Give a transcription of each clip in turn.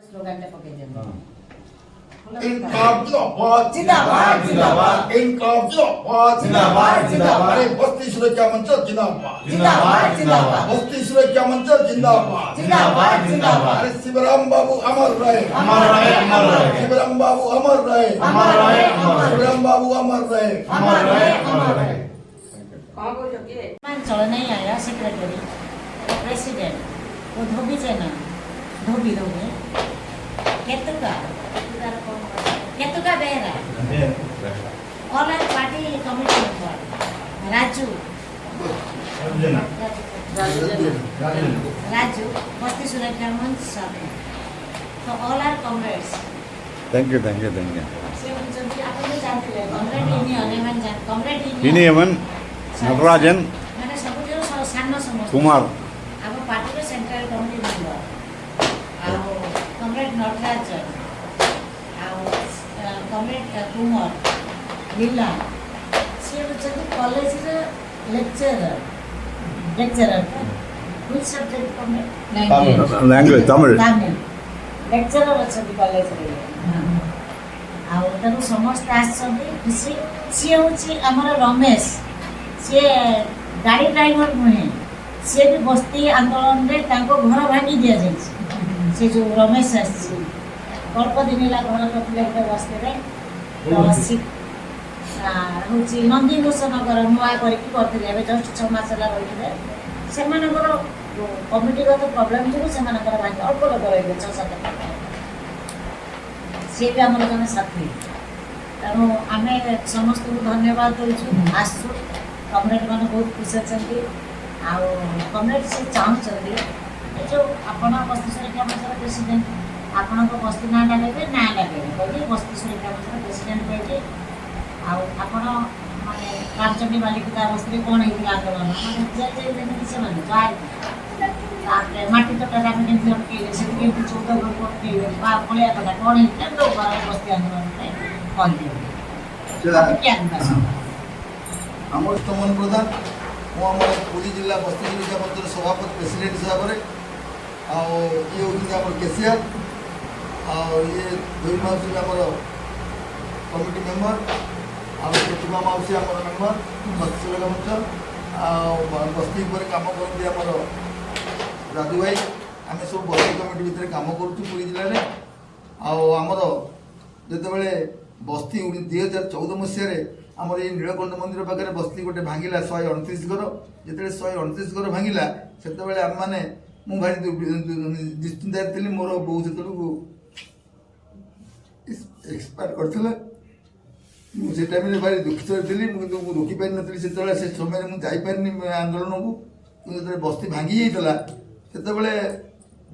Slogan पकई देबो इनकलाब जिंदाबाद जिंदाबाद जिंदाबाद इनकलाब जिंदाबाद जिंदाबाद जिंदाबाद अरे बस्ती सुरक्षा मंच जिंदाबाद जिंदाबाद जिंदाबाद बस्ती सुरक्षा मंच जिंदाबाद जिंदाबाद जिंदाबाद अरे शिवराम बाबू अमर रहे अमर रहे अमर रहे शिवराम बाबू अमर रहे अमर रहे अमर शिवराम बाबू अमर रहे अमर रहे अमर रहे चल नहीं आया सेक्रेटरी प्रेसिडेंट वो धोबी सेना धोबी धोबी केतुका Behera all are party committee member Raju Raju बस्ती सुरक्षा मंच सब तो all are comrades thank you से उनसे आप लोग जानते हैं कॉमरेड इनी अमन नटराजन मैंने सब जो सानो समस्त कुमार ଆମ ପାର୍ଟିର ସେଣ୍ଟ୍ରାଲ କମିଟି ମେମ୍ବର ଆଉ କମ୍ରେଡ୍ ନଟରାଜନ ଆଉ କମ୍ରେଡ୍ କୁମାର ଲୀଲା ସିଏ ହେଉଛନ୍ତି କଲେଜର lecturer which subject comrade language Tamil Tamil lecturer ଅଛନ୍ତି କଲେଜରେ ଆଉ ତେଣୁ ସମସ୍ତେ ଆସିଛନ୍ତି ଖୁସି ସିଏ ହେଉଛି ଆମର ରମେଶ ସିଏ ଗାଡ଼ି ଡ୍ରାଇଭର ନୁହେଁ सी भी बस्ती आंदोलन में घर भांगी दि जाए से जो रमेश आसी अल्प दिन है घर करते गोटे बस्ती हूँ नंदीघोष नगर नुआ करते जस्ट 6 मास रही से कमिटीगत प्रोब्लेम जो से भांगी अल्प लोग रही 6-7 सी भी आम जन साथी तेणु आम समस्त को धन्यवाद दूँ आसु कमरेड मैंने बहुत खुश अच्छा ଆଉ କମରେଡ୍ ସେ ଚାହୁଁଛନ୍ତି ଏ ଯେଉଁ ଆପଣ ବସ୍ତି ସୁରକ୍ଷା ମଞ୍ଚର ପ୍ରେସିଡେଣ୍ଟ ଆପଣଙ୍କ ବସ୍ତି ନାଁଟା ନେବେ ନାଁ ଲାଗିବେ କହିକି ବସ୍ତି ସୁରକ୍ଷା ମଞ୍ଚର ପ୍ରେସିଡେଣ୍ଟ କହିକି ଆଉ ଆପଣ ମାନେ ରାମଚଣ୍ଡୀ ବାଲିକୁଦା ବସ୍ତିରେ କ'ଣ ହେଇଥିଲା ଆନ୍ଦୋଳନ ମାନେ ଯାଇଛନ୍ତି ସେମାନେ ତାପରେ ମାଟି ତୋଟାରେ ଆମେ କେମିତି ଅଟକେଇଲେ ସେଠି କେମିତି 14 ବର୍ଷ ଅଟକେଇଲେ ବା ଭଳିଆ କଥା କ'ଣ ହେଇଥିଲା ବସ୍ତି ଆନ୍ଦୋଳନ ପାଇଁ କହିଦେବେ ଆମର ତମନ ପ୍ରଧାନ आम पुरी जिला बस्ती सुरक्षा मंचर सभापति प्रेसिडेंट हिसाब से ये हूँ केसीआर ये दुई मौसी आम कमिटी मेम्बर आमा मौसी आम मेम्बर बस्ती सुरक्षा मंच बस्ती पर कम करते आम राजू भाई आम सब बस्ती कमिटी भितर कम करुँ पुरी जिले में आमर जिते बस्ती 2014 मसीह आमर ये नीलकंठ मंदिर पाखे बस्ती गोटे भांगिला 129 घर जिते 129 घर भांगिला से आम मैंने मुझे भारी निश्चिंत थी मोर बो से एक्सपायर करते मुझे टाइम भारी दुखित थी मुझे रोकी पारि नी से समय मुझे जापारि आंदोलन को जो बस्ती भांगी जाता से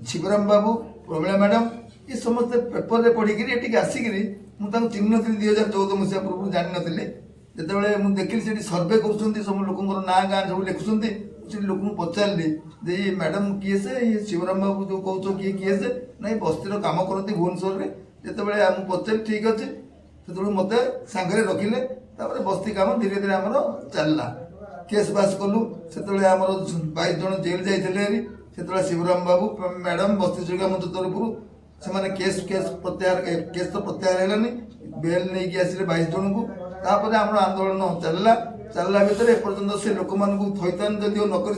शिवराम बाबू प्रमिला मैडम ये समस्ते पेपर में पढ़ी आसिक मुझे चिन्ह नी 2014 मसीहा पूर्व जान नी जिते मुझे देखिली से सर्वे कर सब लोक ना गाँ सब लिखुं से लोक पचारे जे ये मैडम किए से ये शिवराम बाबू जो कौच किए किए से ना बस्तीर कम करती भुवनेश्वर में जिते आम पचार ठीक अच्छे से मत सांगे रखिले बस्ती कम धीरे धीरे आम चलला केस बास कलु से आम 22 जन जेल जाते से शिवराम बाबू मैडम बस्ती सुरक्षा मंच तरफ से केस प्रत्याहार केस तो प्रत्याहार है बेल नहीं कि आसिले 22 जन को तापर आम आंदोलन चलला भितर एपर्तंत से लोक मानक थैतान जदि न कर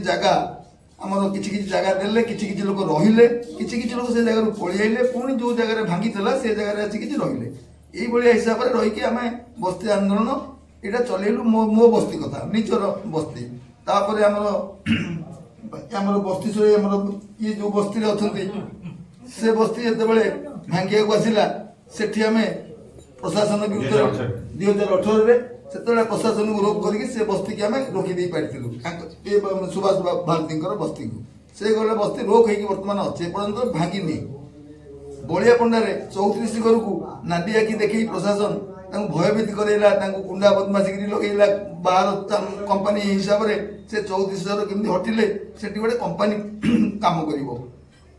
जगह आम कि जगह देले कि लोग रहिले कि लोग से जगह पलैले पुणी जो जगह भांगी से जगह आसिक रहिले ये हिसाब से रहीकि आम बस्ती आंदोलन यहाँ चलैलु मो बस्ती कथा निजर बस्ती तापर आम बस्ती ये जो बस्ती अच्छा से बस्ती जो भांगिया को आसला से प्रशासन विरुद्ध 2018 से प्रशासन को रोक करके से बस्ती की आम रोकदे पार्लु सुभाष भारती बस्ती को से गले बस्ती रोक हो बर्तमान अच्छे पर्यटन भांगी नहीं बलिया पंडारे 34 घर को नाडी आखि देखे प्रशासन भयभीत करेला गुंडा बदमाशी लगेला बाहर कंपानी हिसाब से 34 घर केमती हटिले से गोटे कंपानी काम कर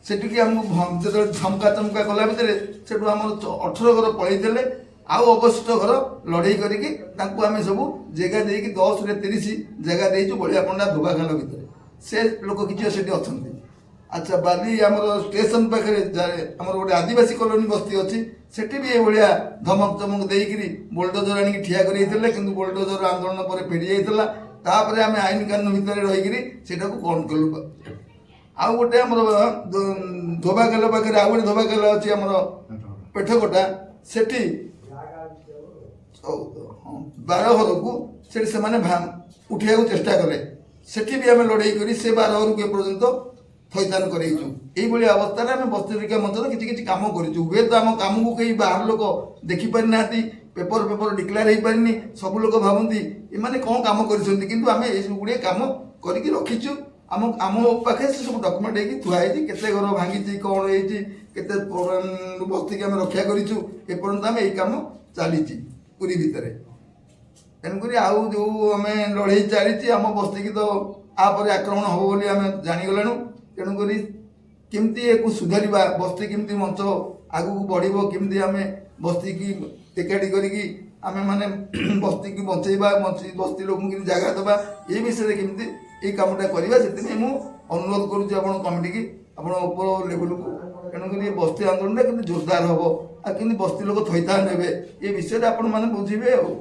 सेठिकी आमको जो धमका चमका कला भितर से आम 18 घर पलैले आउ अवशिष्ट घर लड़े करके आम सब जगह दे 10 रे 30 जगह देचु बलिया पंडा धोबाखाल भितर से लोक किसी से अच्छा ଆଚ୍ଛା ବାଲି ଆମର ଷ୍ଟେସନ ପାଖରେ ଆମର ଗୋଟେ ଆଦିବାସୀ କଲୋନୀ ବସ୍ତି ଅଛି, ସେଠି ବି ଏଭଳିଆ ଧମକ ଚମକ ଦେଇକିରି ବୋଲଡୋଜର ଆଣିକି ଠିଆ କରିଯାଇଥିଲେ, କିନ୍ତୁ ବୋଲଡୋଜର ଆନ୍ଦୋଳନ ପରେ ଫେରି ଯାଇଥିଲା। ତାପରେ ଆମେ ଆଇନ କାନୁନ ଭିତରେ ରହିକିରି ସେଟାକୁ ବନ୍ଦ କଲୁ। ଆଉ ଗୋଟେ ଆମର ଧୋବାକାଲ ପାଖରେ ଆଉ ଗୋଟେ ଧୋବାକାଲ ଅଛି ଆମର ପେଠକଟା, ସେଠି 12 ଘରକୁ ସେଠି ସେମାନେ ଉଠିବାକୁ ଚେଷ୍ଟା କଲେ, ସେଠି ବି ଆମେ ଲଢ଼େଇ କରି ସେ 12 ଘରକୁ ଏପର୍ଯ୍ୟନ୍ତ ଥଇଥାନ କରେଇଛୁ। ଏଇଭଳି ଅବସ୍ଥାରେ ଆମେ ବସ୍ତି ସୁରକ୍ଷା ମଞ୍ଚର କିଛି କିଛି କାମ କରିଛୁ। ହୁଏତ ଆମ କାମକୁ କେହି ବାହାର ଲୋକ ଦେଖିପାରିନାହାନ୍ତି, ପେପର ଡିକ୍ଲେୟାର ହେଇପାରିନି, ସବୁ ଲୋକ ଭାବନ୍ତି ଏମାନେ କ'ଣ କାମ କରିଛନ୍ତି, କିନ୍ତୁ ଆମେ ଏସବୁ ଗୁଡ଼ିଏ କାମ କରିକି ରଖିଛୁ। ଆମ ପାଖରେ ସେ ସବୁ ଡକୁମେଣ୍ଟ ହେଇକି ଥୁଆ ହେଇଛି, କେତେ ଘର ଭାଙ୍ଗିଛି, କ'ଣ ହେଇଛି, କେତେ ବସ୍ତିକି ଆମେ ରକ୍ଷା କରିଛୁ, ଏପର୍ଯ୍ୟନ୍ତ ଆମେ ଏଇ କାମ ଚାଲିଛି ପୁରୀ ଭିତରେ। ତେଣୁକରି ଆଉ ଯେଉଁ ଆମେ ଲଢ଼େଇ ଚାଲିଛି, ଆମ ବସ୍ତିକି ତ ଆପରେ ଆକ୍ରମଣ ହେବ ବୋଲି ଆମେ ଜାଣିଗଲାଣୁ। ତେଣୁକରି କେମିତି ୟାକୁ ସୁଧାରିବା, ବସ୍ତି କେମିତି ମଞ୍ଚ ଆଗକୁ ବଢ଼ିବ, କେମିତି ଆମେ ବସ୍ତିକି ଏକାଠି କରିକି ଆମେ ମାନେ ବସ୍ତିକି ବଞ୍ଚେଇବା, ବସ୍ତି ଲୋକଙ୍କୁ କେମିତି ଜାଗା ଦେବା, ଏ ବିଷୟରେ କେମିତି ଏଇ କାମଟା କରିବା, ସେଥିପାଇଁ ମୁଁ ଅନୁରୋଧ କରୁଛି ଆପଣ କମିଟିକି, ଆପଣ ଉପର ଲେଭେଲକୁ। ତେଣୁକରି ଏ ବସ୍ତି ଆନ୍ଦୋଳନଟା କେମିତି ଜୋରଦାର ହେବ ଆଉ କେମିତି ବସ୍ତି ଲୋକ ଥଇଥାନ ହେବେ, ଏ ବିଷୟରେ ଆପଣମାନେ ବୁଝିବେ ଆଉ।